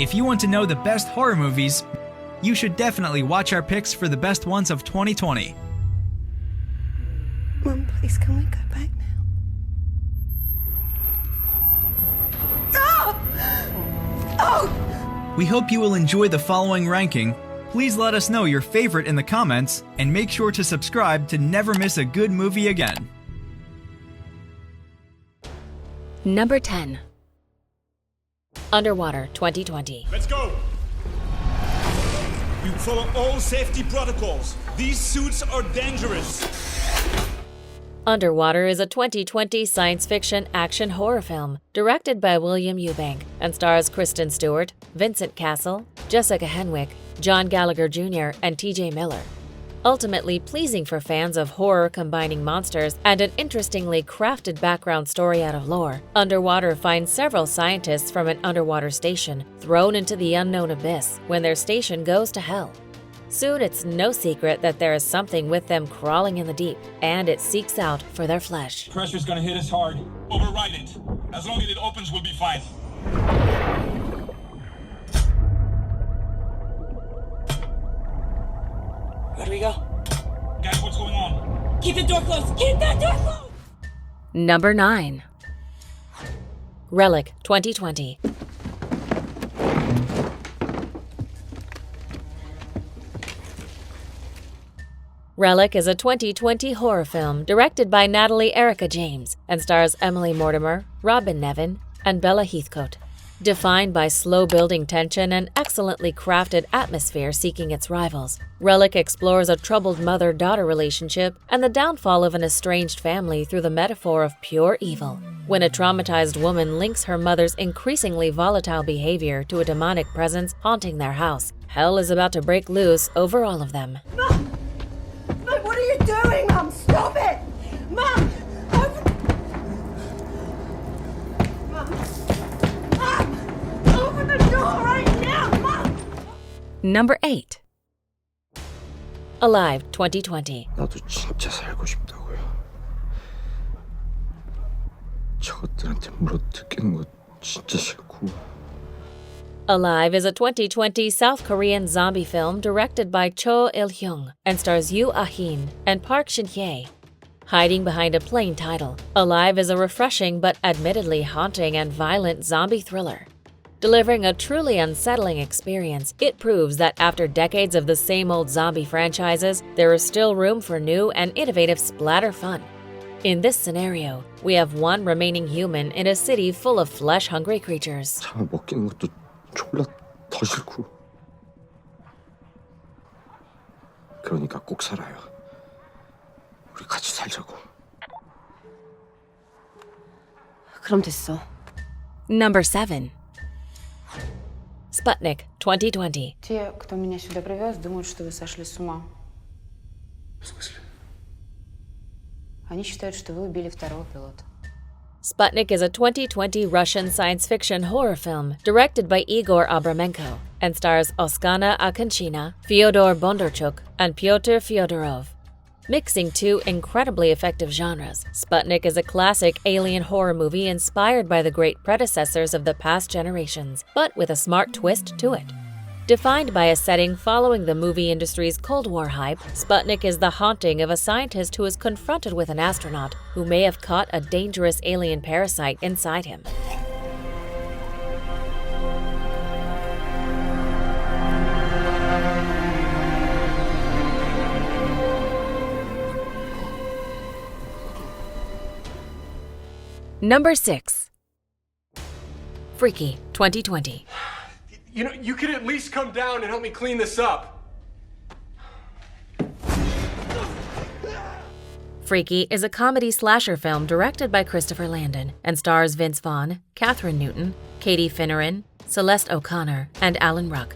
If you want to know the best horror movies, you should definitely watch our picks for the best ones of 2020. Mom, please, can we go back now? Oh! Oh! We hope you will enjoy the following ranking. Please let us know your favorite in the comments, and make sure to subscribe to never miss a good movie again. Number 10. Underwater 2020. Let's go! You follow all safety protocols. These suits are dangerous. Underwater is a 2020 science fiction action horror film directed by William Eubank and stars Kristen Stewart, Vincent Cassel, Jessica Henwick, John Gallagher Jr., and TJ Miller. Ultimately pleasing for fans of horror combining monsters and an interestingly crafted background story out of lore, Underwater finds several scientists from an underwater station thrown into the unknown abyss when their station goes to hell. Soon it's no secret that there is something with them crawling in the deep, and it seeks out for their flesh. Pressure's gonna hit us hard. Override it. As long as it opens, we'll be fine. Where do we go? Guys, what's going on? Keep the door closed! Keep that door closed! Number 9. Relic 2020. Relic is a 2020 horror film directed by Natalie Erica James and stars Emily Mortimer, Robin Nevin, and Bella Heathcote. Defined by slow-building tension and excellently crafted atmosphere seeking its rivals, Relic explores a troubled mother-daughter relationship and the downfall of an estranged family through the metaphor of pure evil. When a traumatized woman links her mother's increasingly volatile behavior to a demonic presence haunting their house, hell is about to break loose over all of them. Mom! Mom, what are you doing, Mom? Stop it! Mom! Open... Mom! Mom! Open the door right now, Mom! Number 8. Alive 2020. 나도 진짜 살고 싶다고요. 저것들한테 물어뜯기는 거 진짜 싫고. Alive is a 2020 South Korean zombie film directed by Cho Il-hyung and stars Yoo Ah-hin and Park Shin-hye. Hiding behind a plain title, Alive is a refreshing but admittedly haunting and violent zombie thriller. Delivering a truly unsettling experience, it proves that after decades of the same old zombie franchises, there is still room for new and innovative splatter fun. In this scenario, we have one remaining human in a city full of flesh-hungry creatures. 차 먹기는 것도 졸라 더 싫고. 그러니까 꼭 살아요. 우리 같이 살자고. 그럼 됐어. Number 7. Sputnik 2020. Те, кто меня сюда привез, думают, что вы сошли с ума. В смысле? Они считают, что вы убили второго пилота. Sputnik is a 2020 Russian science fiction horror film directed by Igor Abramenko and stars Oksana Akonchina, Fyodor Bondarchuk, and Pyotr Fyodorov. Mixing two incredibly effective genres, Sputnik is a classic alien horror movie inspired by the great predecessors of the past generations, but with a smart twist to it. Defined by a setting following the movie industry's Cold War hype, Sputnik is the haunting of a scientist who is confronted with an astronaut who may have caught a dangerous alien parasite inside him. Number 6. Freaky 2020. You know, you could at least come down and help me clean this up. Freaky is a comedy slasher film directed by Christopher Landon and stars Vince Vaughn, Catherine Newton, Katie Finneran, Celeste O'Connor, and Alan Ruck.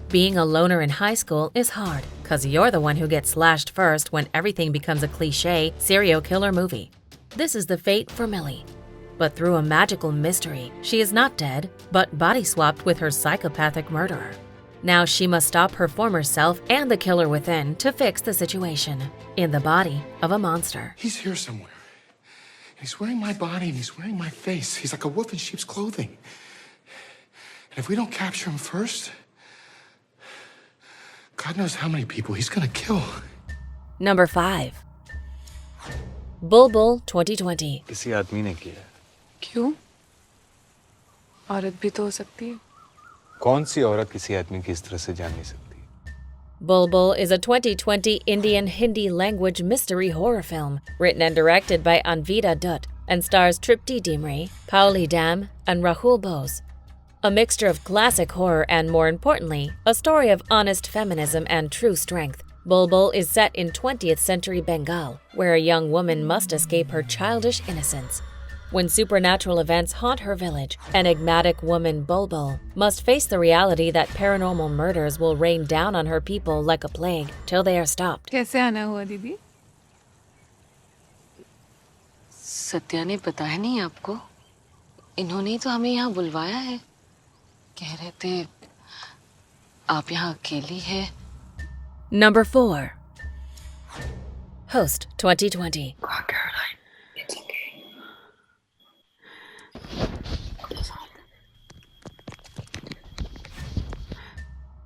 Being a loner in high school is hard, cause you're the one who gets slashed first when everything becomes a cliché serial killer movie. This is the fate for Millie. But through a magical mystery, she is not dead, but body-swapped with her psychopathic murderer. Now she must stop her former self and the killer within to fix the situation, in the body of a monster. He's here somewhere. He's wearing my body and he's wearing my face. He's like a wolf in sheep's clothing. And If we don't capture him first, God knows how many people he's gonna kill. Number 5. Bulbbul 2020. किसी आदमी ने किया। क्यों? औरत भी तो हो सकती है। कौन सी औरत किसी आदमी की इस तरह से जान नहीं सकती? Bulbbul is a 2020 Indian Hindi language mystery horror film written and directed by Anvita Dutt and stars Tripti Dimri, Pauli Dam, and Rahul Bose. A mixture of classic horror and, more importantly, a story of honest feminism and true strength. Bulbbul is set in 20th century Bengal, where a young woman must escape her childish innocence. When supernatural events haunt her village, enigmatic woman Bulbbul must face the reality that paranormal murders will rain down on her people like a plague till they are stopped. कैसे आना हुआ दीदी? सत्या ने बताया नहीं आपको? इन्होंने ही तो हमें यहाँ बुलवाया है। कह रहे थे आप यहाँ अकेली है। Number 4. Host 2020. Come on, Caroline. It's okay.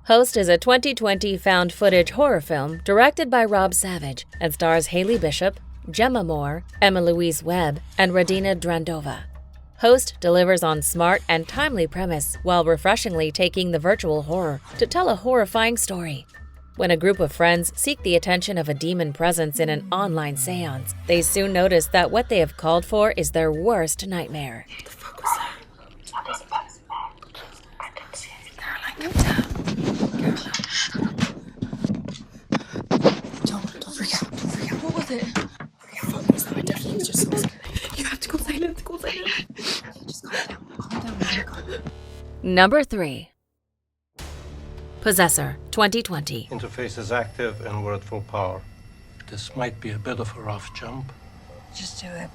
Host is a 2020 found footage horror film directed by Rob Savage and stars Haley Bishop, Gemma Moore, Emma Louise Webb, and Radina Drandova. Host delivers on smart and timely premise while refreshingly taking the virtual horror to tell a horrifying story. When a group of friends seek the attention of a demon presence in an online seance, they soon notice that what they have called for is their worst nightmare. What the fuck was that? I didn't see anything. Caroline, come down. Don't freak out. Don't freak out. What was it? What was that? I definitely was just so scared. You have to go silent. Go silent. Just calm down. Calm down. Number 3. Possessor 2020. Interface is active and we're at full power. This might be a bit of a rough jump. Just do it.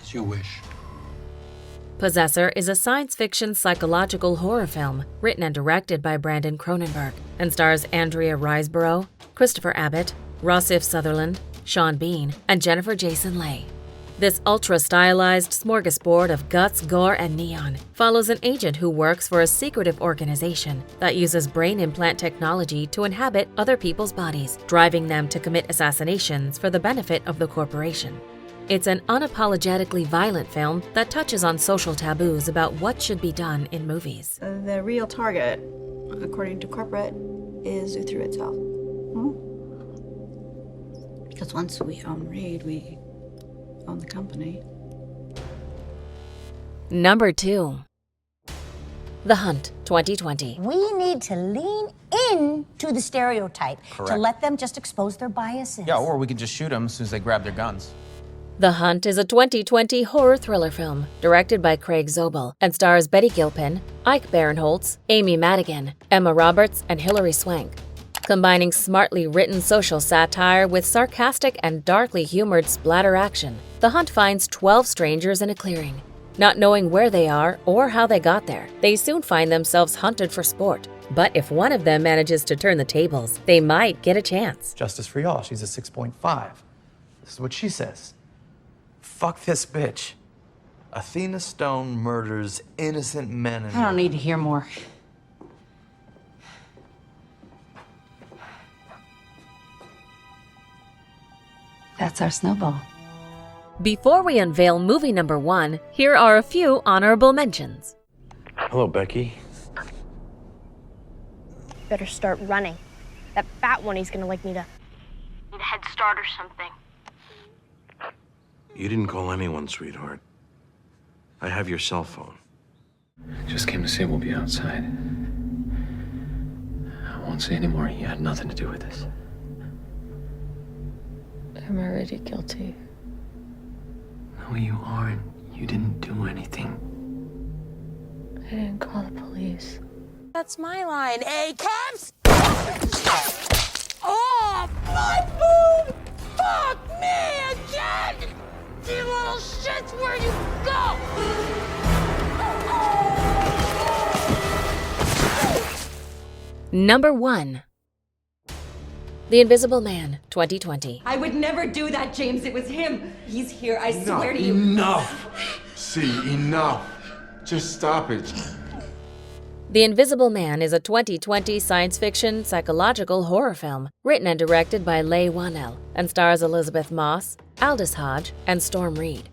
As you wish. Possessor is a science fiction psychological horror film written and directed by Brandon Cronenberg and stars Andrea Riseborough, Christopher Abbott, Rossif Sutherland, Sean Bean, and Jennifer Jason Leigh. This ultra-stylized smorgasbord of guts, gore, and neon follows an agent who works for a secretive organization that uses brain implant technology to inhabit other people's bodies, driving them to commit assassinations for the benefit of the corporation. It's an unapologetically violent film that touches on social taboos about what should be done in movies. The real target, according to corporate, is Uthru itself. Because once we own Reed, we own the company. Number 2. The Hunt 2020. We need to lean into the stereotype to let them just expose their biases. Yeah, or we can just shoot them as soon as they grab their guns. The Hunt is a 2020 horror thriller film directed by Craig Zobel and stars Betty Gilpin, Ike Barinholtz, Amy Madigan, Emma Roberts, and Hilary Swank. Combining smartly written social satire with sarcastic and darkly humored splatter action, The Hunt finds 12 strangers in a clearing. Not knowing where they are or how they got there, they soon find themselves hunted for sport. But if one of them manages to turn the tables, they might get a chance. Justice for y'all. She's a 6.5. This is what she says. Fuck this bitch. Athena Stone murders innocent men and... I don't need to hear more. That's our snowball. Before we unveil movie number 1, here are a few honorable mentions. Hello, Becky. Better start running. That fat one, he's gonna like me to need a head start or something. You didn't call anyone, sweetheart. I have your cell phone. I just came to say we'll be outside. I won't say anymore. You had nothing to do with this. I'm already guilty. No, you aren't. You didn't do anything. I didn't call the police. That's my line. Hey, cops! Oh, my food! Fuck me again! You little shits, where you go? Number 1. The Invisible Man 2020. I would never do that, James. It was him. He's here. I swear to you. Enough. See, enough. Just stop it. The Invisible Man is a 2020 science fiction psychological horror film written and directed by Leigh Whannell and stars Elizabeth Moss, Aldous Hodge, and Storm Reed.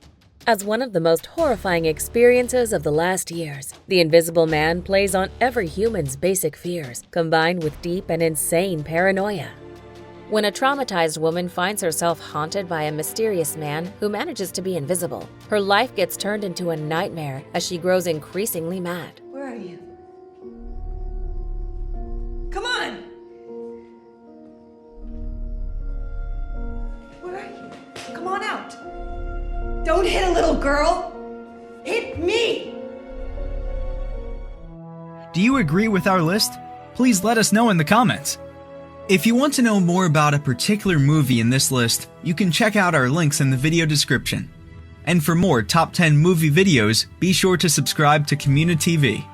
As one of the most horrifying experiences of the last years, The Invisible Man plays on every human's basic fears, combined with deep and insane paranoia. When a traumatized woman finds herself haunted by a mysterious man who manages to be invisible, her life gets turned into a nightmare as she grows increasingly mad. Where are you? Come on! Where are you? Come on out! Don't hit a little girl! Hit me! Do you agree with our list? Please let us know in the comments. If you want to know more about a particular movie in this list, you can check out our links in the video description. And for more top 10 movie videos, be sure to subscribe to communiTV.